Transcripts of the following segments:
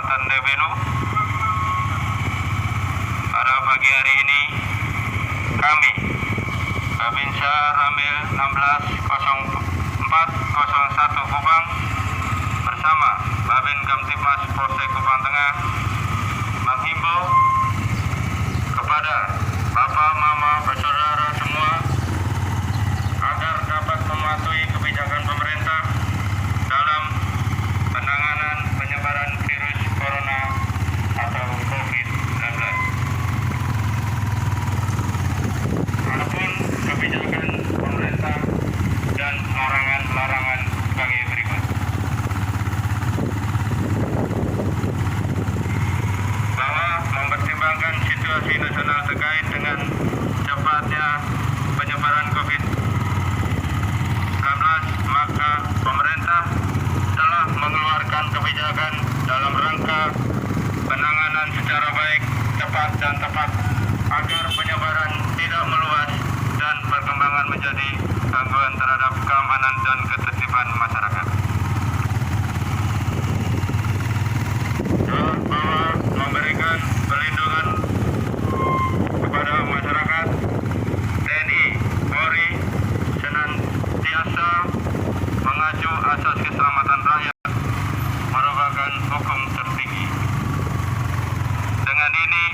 Kecamatan Debenu. Pada pagi hari ini kami Babinsa Ramil 160401 Kupang bersama Babin Kamtibmas Polsek Kupang Tengah menghimbau kepada Bapak, Mama, bersaudara semua agar dapat mematuhi kebijakan pemerintah dalam penanganan penyebaran virus corona atau COVID-19. Adapun kebijakan pemerintah dan larangan-larangan sebagai berikut. Bahwa mempertimbangkan situasi nasional terkait dengan cepatnya penyebaran COVID-19, maka pemerintah telah mengeluarkan kebijakan dalam rangka penanganan secara baik, cepat dan tepat agar penyebaran tidak meluas dan perkembangan menjadi gangguan terhadap keamanan dan ketertiban masyarakat. Bahwa memberikan perlindungan kepada masyarakat, TNI Polri senantiasa mengacu asas keselamatan rakyat merupakan hukum tertinggi. Dengan ini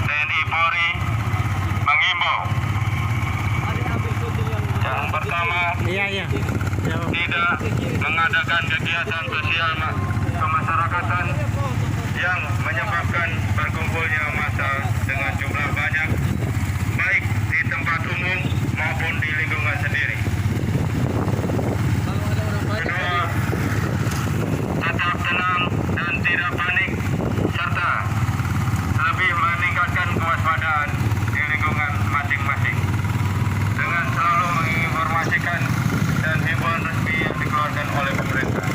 TNI Polri mengimbau yang pertama, tidak mengadakan kegiatan sosial kemasyarakatan yang menyebabkan berkumpulnya massa dengan jumlah banyak, baik di tempat umum maupun di lingkungan sendiri. Kedua, tetap tenang dan tidak panik, serta lebih meningkatkan kewaspadaan di lingkungan masing-masing dengan selalu menginformasikan dan himbauan resmi yang dikeluarkan oleh pemerintah.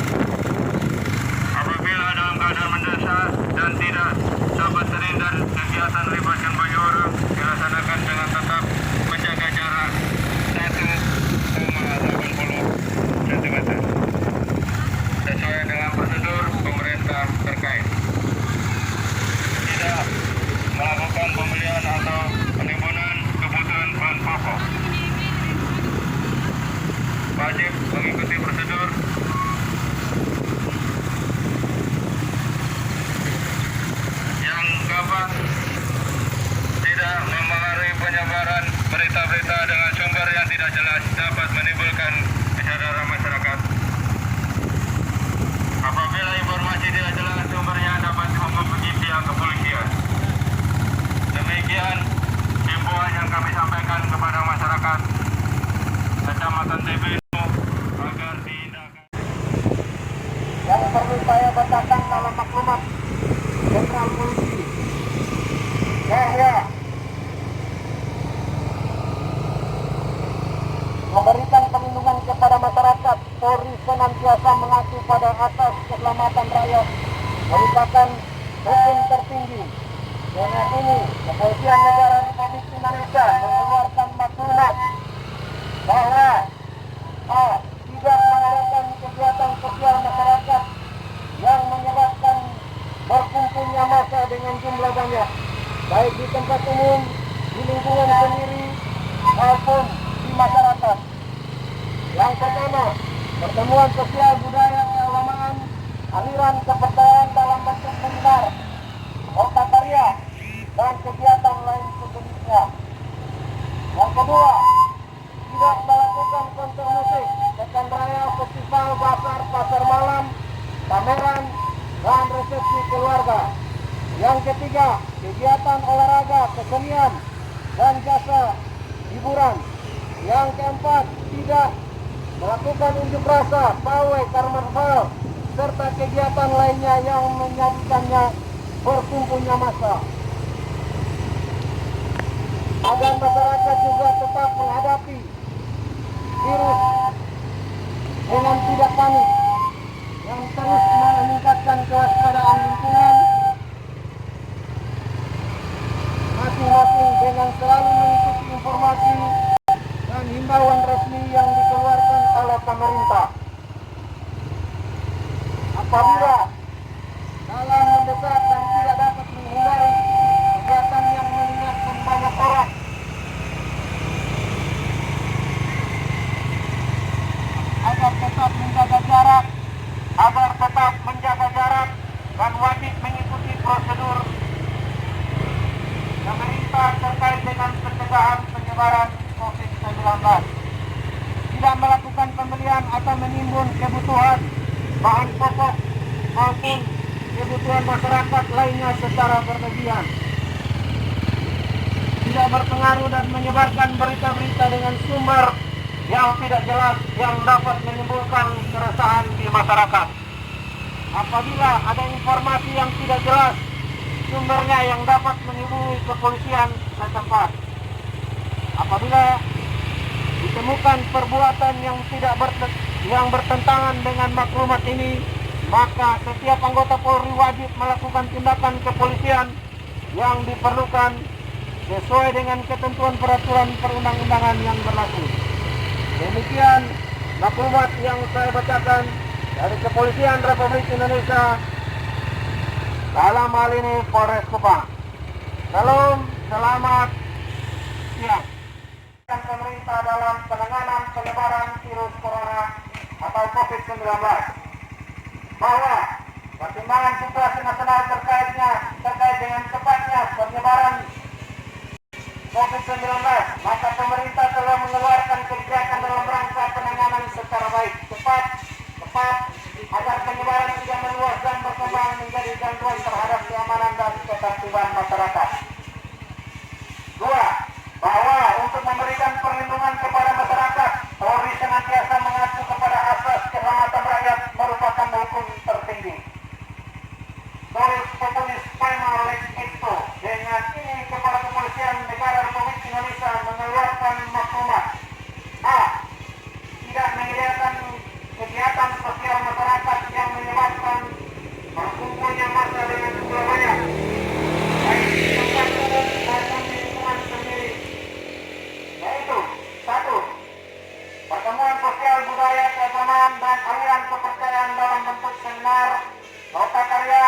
Apabila dalam keadaan mendesak dan tidak dapat terhindar, kegiatan libatkan banyak orang dilaksanakan dengan tetap menjaga jarak 1,80 cm sesuai dengan prosedur pemerintah terkait. Tidak melakukan pembelian atau penimbunan kebutuhan bahan pokok. Wajib mengikuti prosedur yang dapat tidak mempengaruhi penyebaran berita-berita dengan sumber yang tidak jelas dapat menimbulkan kesadaran masyarakat. Apabila informasi tidak jelas sumbernya dapat menghubungi pihak kepolisian. Demikian himbauan yang kami sampaikan kepada masyarakat Kecamatan Debenu agar diindahkan. Yang perlu saya bacakan dalam maklumat Jenderal Polisi bahwa memberikan perlindungan kepada masyarakat, Polri senantiasa mengacu pada asas keselamatan rakyat merupakan hukum tertinggi. Dengan ini, Kepolisian Negara Republik Indonesia mengeluarkan maklumat bahwa tidak mengadakan kegiatan sosial masyarakat yang menyebabkan berkumpulnya massa dengan jumlah banyak, baik di tempat umum, di lingkungan sendiri, maupun di masyarakat. Yang pertama, pertemuan sosial budaya keagamaan, aliran kepercayaan dalam bentuk seminar, otak karya, dan kegiatan lain sejenisnya. Yang kedua, tidak melakukan konser musik, pekan raya, festival, bazar, pasar malam, pameran, dan resepsi keluarga. Yang ketiga, kegiatan olahraga, kesenian, dan jasa hiburan. Yang keempat, tidak melakukan unjuk rasa, pawai, karnaval, serta kegiatan lainnya yang menjadikannya berkumpulnya massa. Agar masyarakat juga tetap menghadapi virus dengan tidak panik, yang terus meningkatkan kewaspadaan lingkungan masing-masing dengan selalu mengikuti informasi dan himbauan resmi yang dikeluarkan oleh pemerintah. Apabila dan wajib mengikuti prosedur pemerintah terkait dengan pencegahan penyebaran COVID-19. Tidak melakukan pembelian atau menimbun kebutuhan bahan pokok maupun kebutuhan masyarakat lainnya secara berlebihan. Tidak berpengaruh dan menyebarkan berita-berita dengan sumber yang tidak jelas yang dapat menimbulkan keresahan di masyarakat. Apabila ada informasi yang tidak jelas sumbernya, yang dapat menghubungi kepolisian setempat. Apabila ditemukan perbuatan yang bertentangan dengan maklumat ini, maka setiap anggota Polri wajib melakukan tindakan kepolisian yang diperlukan sesuai dengan ketentuan peraturan perundang-undangan yang berlaku. Demikian maklumat yang saya bacakan dari Kepolisian Republik Indonesia dalam hal ini Polres Kupang. Salam, selamat siang. Pemerintah dalam penanganan penyebaran virus corona atau COVID-19 bahwa pertimbangan situasi nasional terkait dengan cepatnya penyebaran COVID-19, maka pemerintah telah mengeluarkan kebijakan dalam rangka penanganan secara baik, tepat, agar penyebaran tidak meluas dan berkembang menjadi gangguan terhadap keamanan dan ketertiban masyarakat. 2. Bahwa untuk memberikan perlindungan kepada masyarakat, Polri senantiasa mengacu kepada asas keselamatan rakyat merupakan hukum tertinggi. Doris Populis Prima Lex Ipso. Dengan ini Kepala Kepolisian Negara Republik Indonesia mengeluarkan maklumat: A. Tidak menyediakan kegiatan sosial masyarakat yang menyebabkan berkumpulnya massa dengan jumlah banyak, baik di tempat umum maupun di lingkungan sendiri, yaitu 1. Pertemuan sosial budaya keagamaan dan aliran kepercayaan dalam bentuk seminar, nota karya,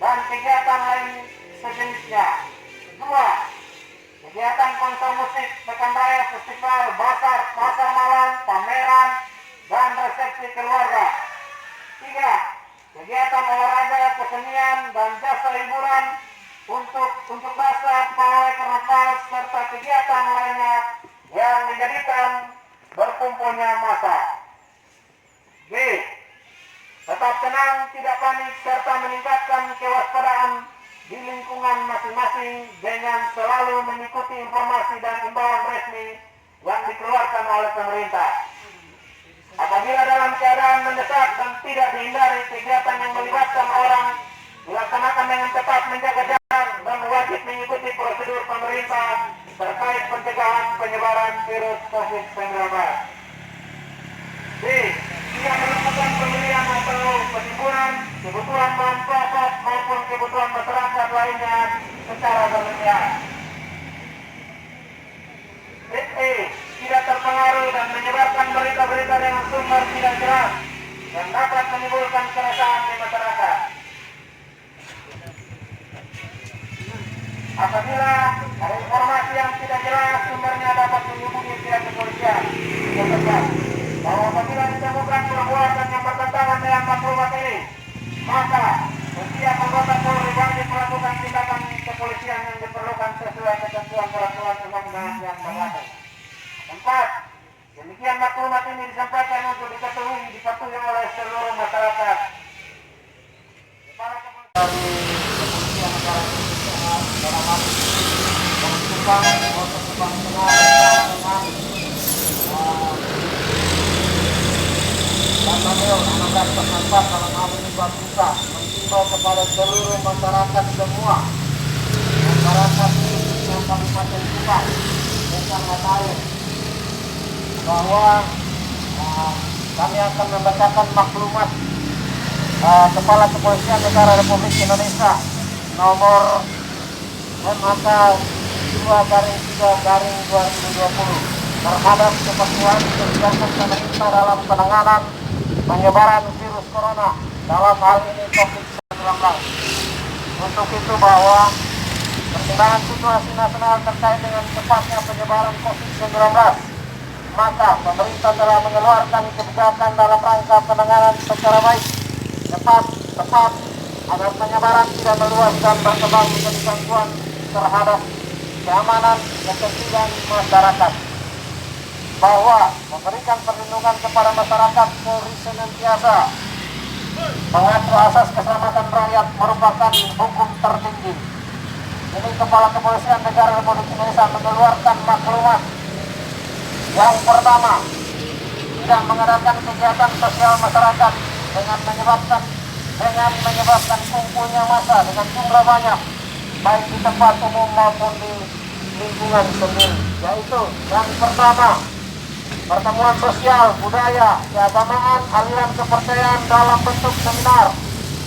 dan kegiatan lain sejenisnya. 2. Kegiatan konser musik, pekan raya, festival, pasar malam, pameran, dan resepsi keluarga. 3. Kegiatan olahraga, kesenian, dan jasa hiburan untuk unjuk rasa, pawai karnaval, serta kegiatan lainnya yang menjadikan berkumpulnya massa. B. Tetap tenang, tidak panik, serta meningkatkan kewaspadaan di lingkungan masing-masing dengan selalu mengikuti informasi dan imbauan resmi yang dikeluarkan oleh pemerintah. Apabila dalam keadaan mendesak dan tidak dihindari, kegiatan yang melibatkan orang dilaksanakan dengan tetap menjaga jarak dan wajib mengikuti prosedur pemerintah terkait pencegahan penyebaran virus COVID-19. B. Tidak melakukan pembelian atau penimbunan kebutuhan bahan pokok maupun kebutuhan masyarakat lainnya secara berlebihan. E. Tidak terpengaruh dan menyebarkan berita-berita dengan sumber tidak jelas yang dapat menimbulkan keresahan di masyarakat. Apabila ada informasi yang tidak jelas sumbernya, dapat menghubungi pihak kepolisian setempat. Bahwa apabila ditemukan perbuatan yang bertentangan dengan maklumat ini, maka setiap anggota Polri wajib melakukan tindakan kepolisian yang diperlukan sesuai ketentuan peraturan undang-undangan yang berlaku. 4. Demikian maklumat ini disampaikan untuk diketahui dipatuhi oleh seluruh masyarakat. Kepala Kepolisian Negara Indonesia dalam hal ini menentukan dan Manuel 1644 dalam hal ini Bapisa menghimbau kepada seluruh masyarakat semua, masyarakat di Kabupaten Kupang, Desa Matayo, bahwa kami akan membacakan maklumat Kepala Kepolisian Negara Republik Indonesia nomor MAK 2/3/2020 terhadap keperluan kebijakan pemerintah dalam penanganan penyebaran virus corona, dalam hal ini COVID-19. Untuk itu bahwa pertimbangan situasi nasional terkait dengan cepatnya penyebaran COVID-19, maka pemerintah telah mengeluarkan kebijakan dalam rangka penanganan secara baik, tepat, agar penyebaran tidak meluas dan berkembang menjadi gangguan terhadap keamanan dan ketertiban masyarakat. Bahwa memberikan perlindungan kepada masyarakat Polri senantiasa mengatur asas keselamatan rakyat merupakan hukum tertinggi. Ini Kepala Kepolisian Negara Republik Indonesia mengeluarkan maklumat yang pertama, tidak mengadakan kegiatan sosial masyarakat dengan menyebabkan kumpulnya massa dengan jumlah banyak, baik di tempat umum maupun di lingkungan sendiri. Yaitu yang pertama, pertemuan sosial, budaya, keagamaan, aliran kepercayaan dalam bentuk seminar,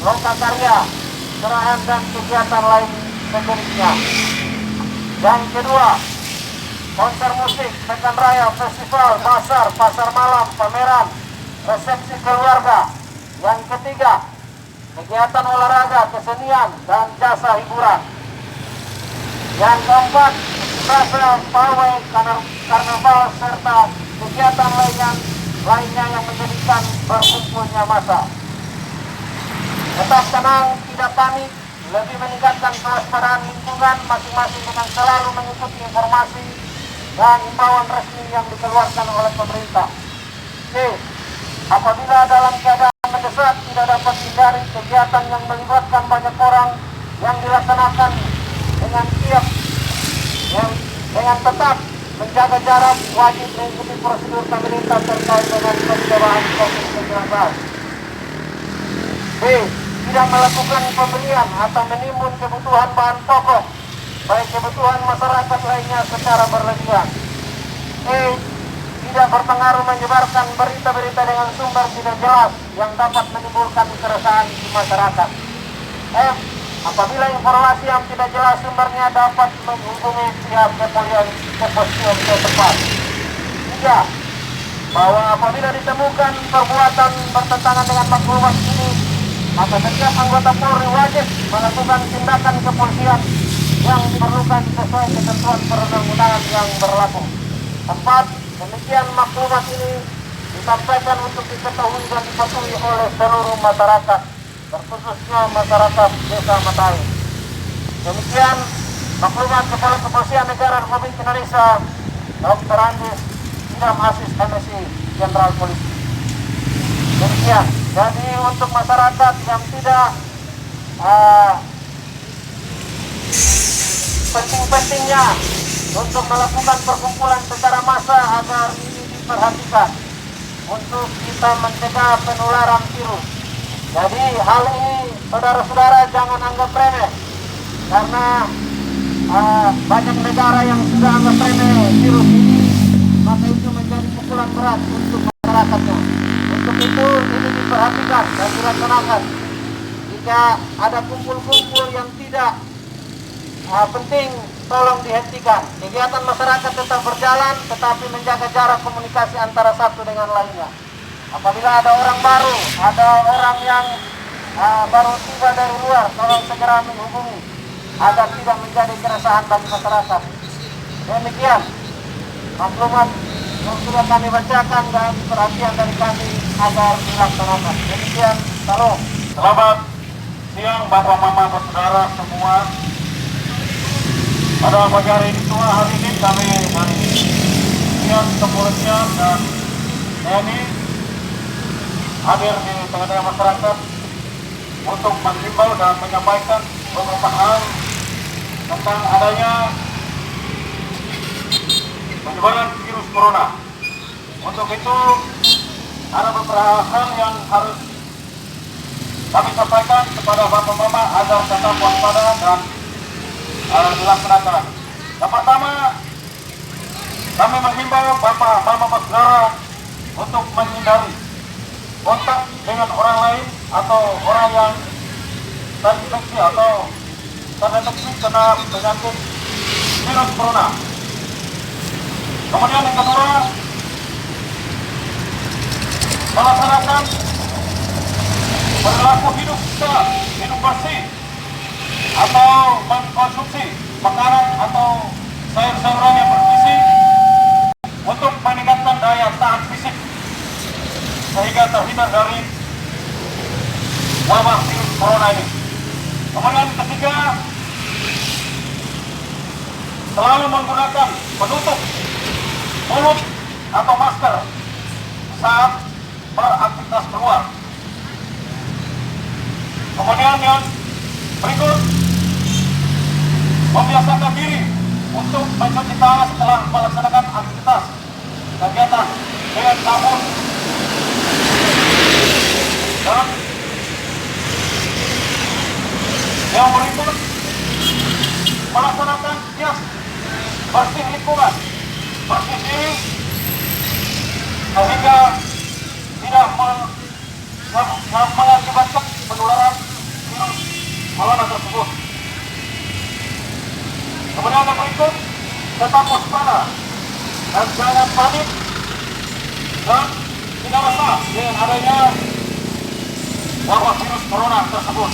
lokakarya, cerahan dan kegiatan lain sejenisnya. Yang kedua, konser musik, pekan raya, festival, pasar malam, pameran, resepsi keluarga. Yang ketiga, kegiatan olahraga, kesenian, dan jasa hiburan. Yang keempat, festival, pawai, karnaval, serta kegiatan lainnya yang menjadikan berkumpulnya massa. Tetap tenang, tidak panik, lebih meningkatkan kewaspadaan lingkungan masing-masing dengan selalu mengikuti informasi dan imbauan resmi yang dikeluarkan oleh pemerintah. C. Apabila dalam keadaan mendesak tidak dapat dihindari kegiatan yang melibatkan banyak orang yang dilaksanakan dengan siap dengan tetap menjaga jarak, wajib mengikuti prosedur pemerintah terkait dengan pencegahan COVID-19. B. Tidak melakukan pembelian atau menimbun kebutuhan bahan pokok, baik kebutuhan masyarakat lainnya secara berlebihan. E. Tidak berpengaruh menyebarkan berita-berita dengan sumber tidak jelas yang dapat menimbulkan keresahan di masyarakat. F. Apabila informasi yang tidak jelas sumbernya dapat menghubungi pihak kepolisian setempat. 3. Bahwa apabila ditemukan perbuatan bertentangan dengan maklumat ini, maka setiap anggota Polri wajib melakukan tindakan kepolisian yang diperlukan sesuai ketentuan perundang-undangan yang berlaku. 4. Demikian maklumat ini disampaikan untuk diketahui dan dipatuhi oleh seluruh masyarakat, terkhususnya masyarakat Desa Matai. Demikian maklumat Kepala Kepolisian Negara Republik Indonesia Dr. Andis Idam Aziz MSI Jenderal Polisi. Demikian. Jadi untuk masyarakat yang tidak penting-pentingnya untuk melakukan perkumpulan secara massa agar ini diperhatikan untuk kita mencegah penularan virus. Jadi hal ini saudara-saudara jangan anggap remeh, karena banyak negara yang sudah anggap remeh virus ini, maka itu menjadi pukulan berat untuk masyarakatnya. Untuk itu ini diperhatikan dan dilaksanakan. Jika ada kumpul-kumpul yang tidak penting, tolong dihentikan. Kegiatan masyarakat tetap berjalan, tetapi menjaga jarak komunikasi antara satu dengan lainnya. Apabila ada orang baru, ada orang yang baru tiba dari luar, tolong segera menghubungi agar tidak menjadi keresahan bagi masyarakat. Demikian maklumat yang sudah kami bacakan dan perhatian dari kami agar dilaksanakan. Demikian, salam. Selamat siang Bapak Mama Saudara semua. Pada pagi hari ini kami dari pihak kepolisian dan TNI hadir di tengah-tengah masyarakat untuk menghimbau dan menyampaikan beberapa hal tentang adanya penyebaran virus corona. Untuk itu ada beberapa hal yang harus kami sampaikan kepada Bapak Mama agar tetap waspada dan dilaksanakan. Yang pertama, kami menghimbau Bapak Mama Saudara untuk menghindari kontak dengan orang lain atau orang yang terinfeksi atau terdeteksi kena penyakit virus corona. Kemudian yang kedua, melaksanakan perilaku hidup sehat, hidup bersih, atau mengkonsumsi makanan atau sayur-sayuran yang bergizi untuk meningkatkan daya tahan fisik sehingga terhindar dari wabah virus corona ini. Kemudian ketiga, selalu menggunakan penutup mulut atau masker saat beraktivitas keluar. Kemudian yang berikut, membiasakan diri untuk mencuci tangan setelah melaksanakan aktivitas kegiatan dengan sabun dan yang berikut, melaksanakan kias bersih lingkungan, bersih diri sehingga tidak mengakibatkan penularan virus corona tersebut. Kemudian yang berikut, tetap waspada dan jangan panik dan tidak resah dengan adanya wabah virus corona tersebut.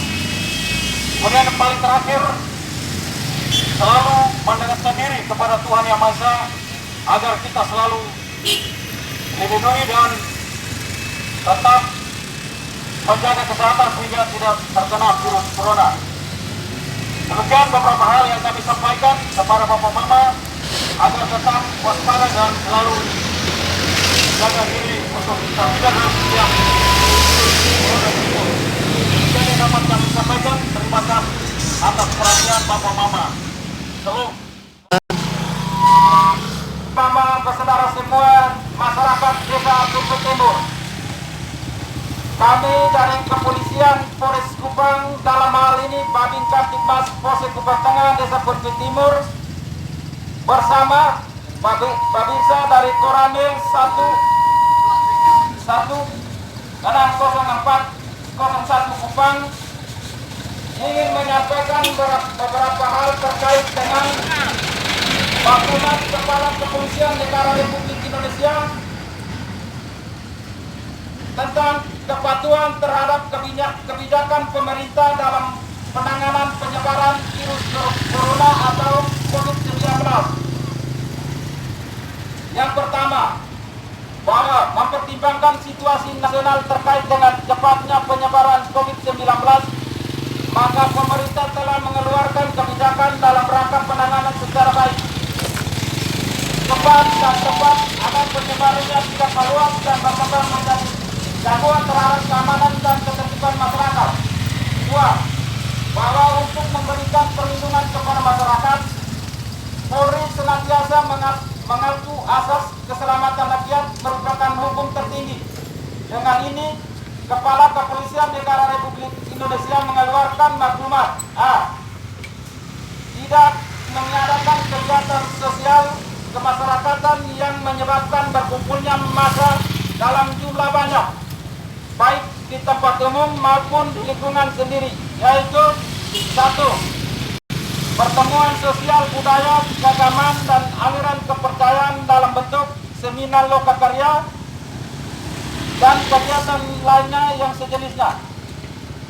Kemudian yang paling terakhir, selalu mendekatkan diri kepada Tuhan Yang Maha Esa agar kita selalu dilindungi dan tetap menjaga kesehatan sehingga tidak terkena virus corona. Demikian beberapa hal yang kami sampaikan kepada Bapak Mama agar tetap waspada dan selalu menjaga diri untuk terhindar setiap corona tersebut. Demikian yang dapat kami sampaikan. Terima kasih atas perhatian Bapak Mama. Salam. Mama bersaudara semua masyarakat Desa Tugu Timur. Kami dari Kepolisian Polres Kupang, dalam hal ini Babin Kamtibmas Polsek Kupang Tengah Desa Tugu Timur, bersama Babinsa dari Koramil 1604001 Kupang ingin menyampaikan beberapa hal terkait dengan maklumat Kepala Kepolisian Negara Republik Indonesia tentang kepatuhan terhadap kebijakan pemerintah dalam penanganan penyebaran virus corona atau COVID-19. Yang pertama, bahwa mempertimbangkan situasi nasional terkait dengan cepatnya penyebaran COVID-19, maka pemerintah telah mengeluarkan kebijakan dalam rangka penanganan secara baik, cepat dan tepat agar penyebarannya tidak meluas dan berkembang menjadi gangguan terhadap keamanan dan ketertiban masyarakat. 2. Bahwa untuk memberikan perlindungan kepada masyarakat, Polri senantiasa mengacu asas keselamatan rakyat merupakan hukum tertinggi. Dengan ini, Kepala Kepolisian Negara Republik Indonesia mengeluarkan maklumat A. Tidak mengadakan kegiatan sosial kemasyarakatan yang menyebabkan berkumpulnya massa dalam jumlah banyak, baik di tempat umum maupun di lingkungan sendiri, yaitu 1. Pertemuan sosial budaya, keagamaan, dan aliran kepercayaan dalam bentuk seminar lokakarya dan kegiatan lainnya yang sejenisnya.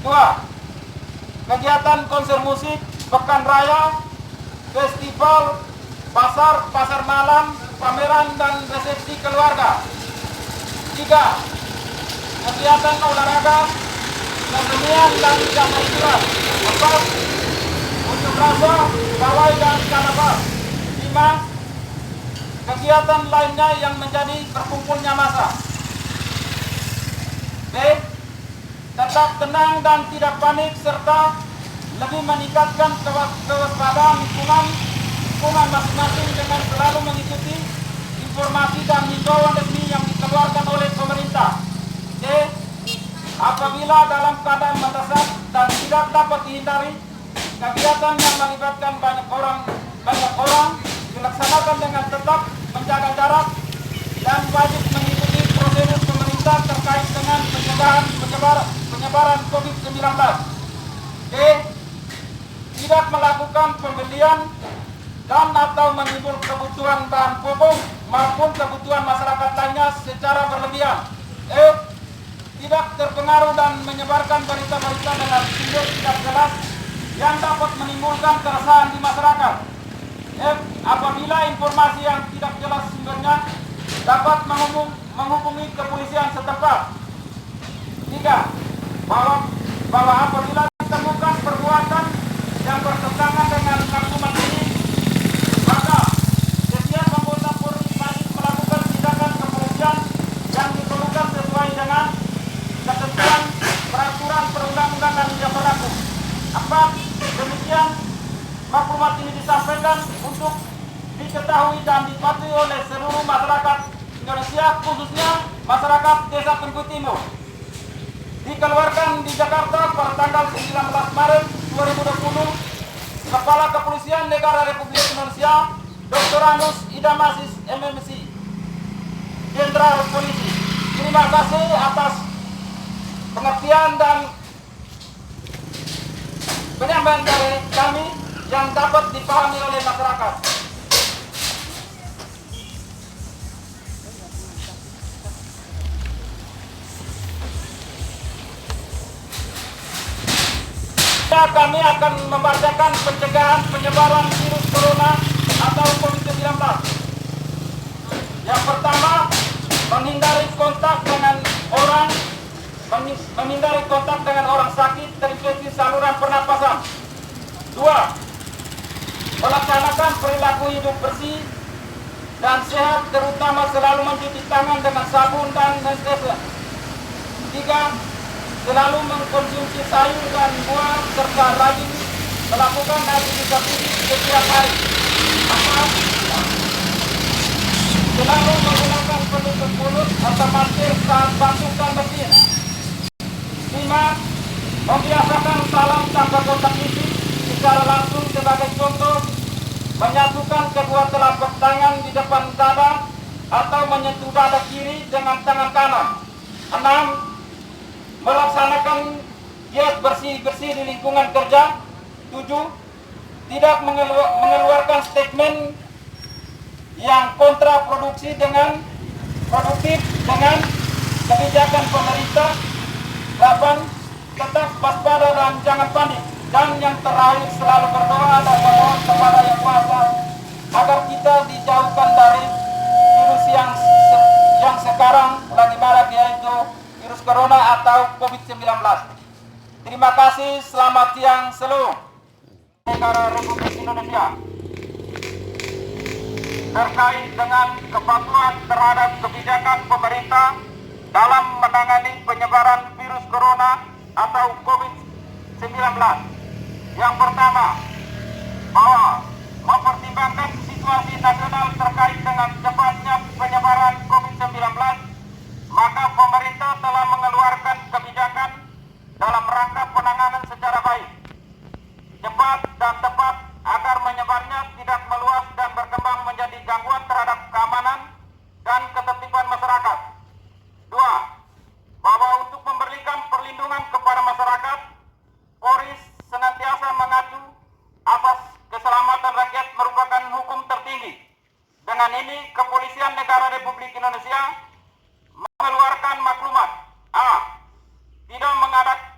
2. Kegiatan konser musik, pekan raya, festival, pasar malam, pameran, dan resepsi keluarga. 3. Kegiatan olahraga, kesenian, dan jalan hiburan. 4. Unjuk rasa, pawai, dan karnaval. 5. Kegiatan lainnya yang menjadi berkumpulnya massa. B. Tetap tenang dan tidak panik serta lebih meningkatkan kewaspadaan lingkungan masing-masing dengan selalu mengikuti informasi dan himbauan resmi yang dikeluarkan oleh pemerintah. C. Apabila dalam keadaan mendesak dan tidak dapat dihindari, kegiatan yang melibatkan banyak orang dilaksanakan dengan tetap menjaga jarak dan wajib mengikuti prosedur pemerintah terkait dengan penyebaran COVID-19. D. Tidak melakukan pembelian dan atau menimbul kebutuhan bahan pokok maupun kebutuhan masyarakat lainnya secara berlebihan. E. Tidak terpengaruh dan menyebarkan berita-berita dengan sumber tidak jelas yang dapat menimbulkan keresahan di masyarakat. F. Apabila informasi yang tidak jelas sumbernya, dapat menghubungi kepolisian setempat. 3. Bahwa apabila ditemukan perbuatan masyarakat. Demikian maklumat ini disampaikan untuk diketahui dan dipatuhi oleh seluruh masyarakat Indonesia, khususnya masyarakat Desa Tengku Timur. Dikeluarkan di Jakarta pada tanggal 19 Maret 2020, Kepala Kepolisian Negara Republik Indonesia Dr. Anus Idam Aziz MMC, Jenderal Polisi. Terima kasih atas pengertian dan penyampaian dari kami yang dapat dipahami oleh masyarakat. Kami akan membacakan pencegahan penyebaran virus corona atau COVID-19. Yang pertama, menghindari kontak dengan orang sakit terinfeksi saluran pernapasan. 2. Melaksanakan perilaku hidup bersih dan sehat, terutama selalu mencuci tangan dengan sabun dan sanitizer. 3. Selalu mengkonsumsi sayur dan buah serta rajin melakukan aktivitas fisik setiap hari. 4. Selalu menggunakan penutup mulut atau masker saat batuk dan bersin. 5. Membiasakan salam tanpa kontak fisik secara langsung, sebagai contoh menyatukan kedua telapak tangan di depan dada atau menyentuh dada kiri dengan tangan kanan. 6. Melaksanakan giat bersih-bersih di lingkungan kerja. 7. Tidak mengeluarkan statement yang kontraproduktif dengan kebijakan pemerintah. 8. Tetap waspada dan jangan panik. Dan yang terakhir, selalu berdoa dan memohon kepada Yang Maha Esa agar kita dijauhkan dari virus yang sekarang lagi marak, yaitu virus corona atau COVID-19. Terima kasih, selamat siang seluruh negara Republik Indonesia. Terkait dengan kepatuhan terhadap kebijakan pemerintah dalam menangani penyebaran virus corona atau COVID-19. Yang pertama, bahwa mempertimbangkan situasi nasional terkait dengan cepatnya penyebaran COVID-19, maka pemerintah telah mengeluarkan kebijakan dalam rangka penanganan secara baik, cepat dan tepat agar menyebarnya tidak meluas dan berkembang menjadi gangguan terhadap keamanan dan ketertiban masyarakat. 2. Bahwa untuk memberikan perlindungan kepada masyarakat, Polri senantiasa mengacu asas keselamatan rakyat merupakan hukum tertinggi. Dengan ini, Kepolisian Negara Republik Indonesia mengeluarkan maklumat: A. Tidak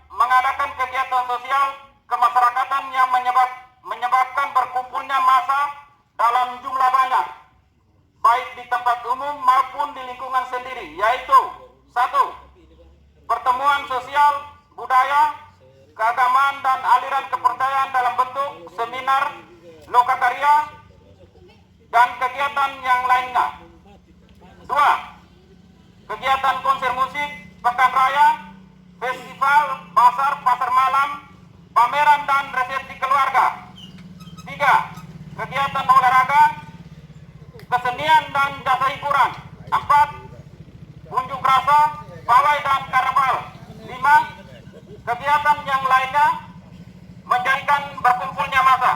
mengadakan kegiatan sosial kemasyarakatan yang menyebabkan berkumpulnya massa dalam jumlah banyak, baik di tempat umum maupun di lingkungan sendiri, yaitu 1. Pertemuan sosial, budaya, keagamaan, dan aliran kepercayaan dalam bentuk seminar, lokakarya, dan kegiatan yang lainnya. 2. Kegiatan konser musik, pekan raya, festival, pasar malam, pameran dan resepsi keluarga. 3. Kegiatan olahraga, kesenian dan jasa hiburan. 4. Unjuk rasa, pawai dan karnaval. 5. Kegiatan yang lainnya menjadikan berkumpulnya massa.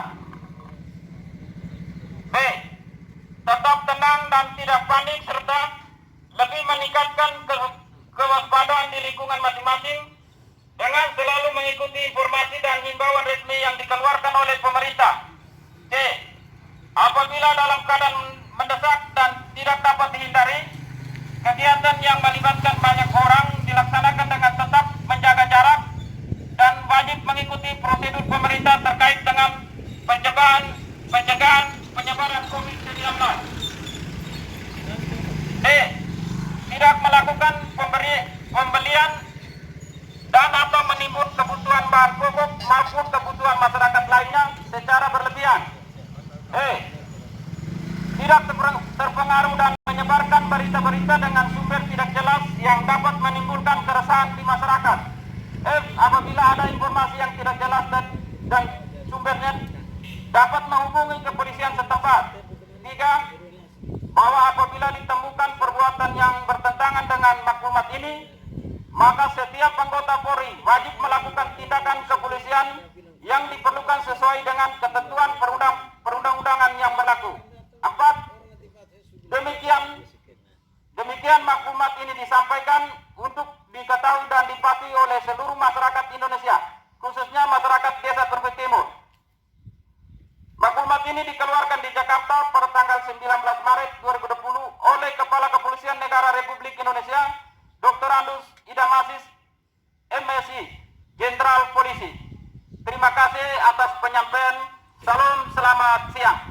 B. Tetap tenang dan tidak panik, serta lebih meningkatkan kewaspadaan di lingkungan masing-masing dengan selalu mengikuti informasi dan himbauan resmi yang dikeluarkan oleh pemerintah. C. Apabila dalam keadaan mendesak dan tidak dapat dihindari, kegiatan yang melibatkan banyak orang dilaksanakan dengan tetap menjaga jarak dan wajib mengikuti prosedur pemerintah terkait dengan pencegahan penyebaran COVID-19. D. Tidak melakukan pembelian dan atau menimbun kebutuhan bahan pokok maupun kebutuhan masyarakat lainnya secara berlebihan. E. Tidak terpengaruh dan menyebarkan berita-berita dengan sumber tidak jelas yang dapat menimbulkan keresahan di masyarakat. F. Apabila ada informasi yang tidak jelas dan sumbernya dapat menghubungi kepolisian setempat. 3. Bahwa apabila ditemukan perbuatan yang bertentangan dengan maklumat ini, maka setiap anggota Polri wajib melakukan tindakan kepolisian yang diperlukan sesuai dengan ketentuan perundang-undangan yang berlaku. 4. Demikian maklumat ini disampaikan untuk diketahui dan dipatuhi oleh seluruh masyarakat Indonesia, khususnya masyarakat Desa Terbit Timur. Maklumat ini dikeluarkan di Jakarta pada tanggal 19 Maret 2020 oleh Kepala Kepolisian Negara Republik Indonesia, Dr. Andus Idam Aziz, MSI, Jenderal Polisi. Terima kasih atas penyampaian. Salam, selamat siang.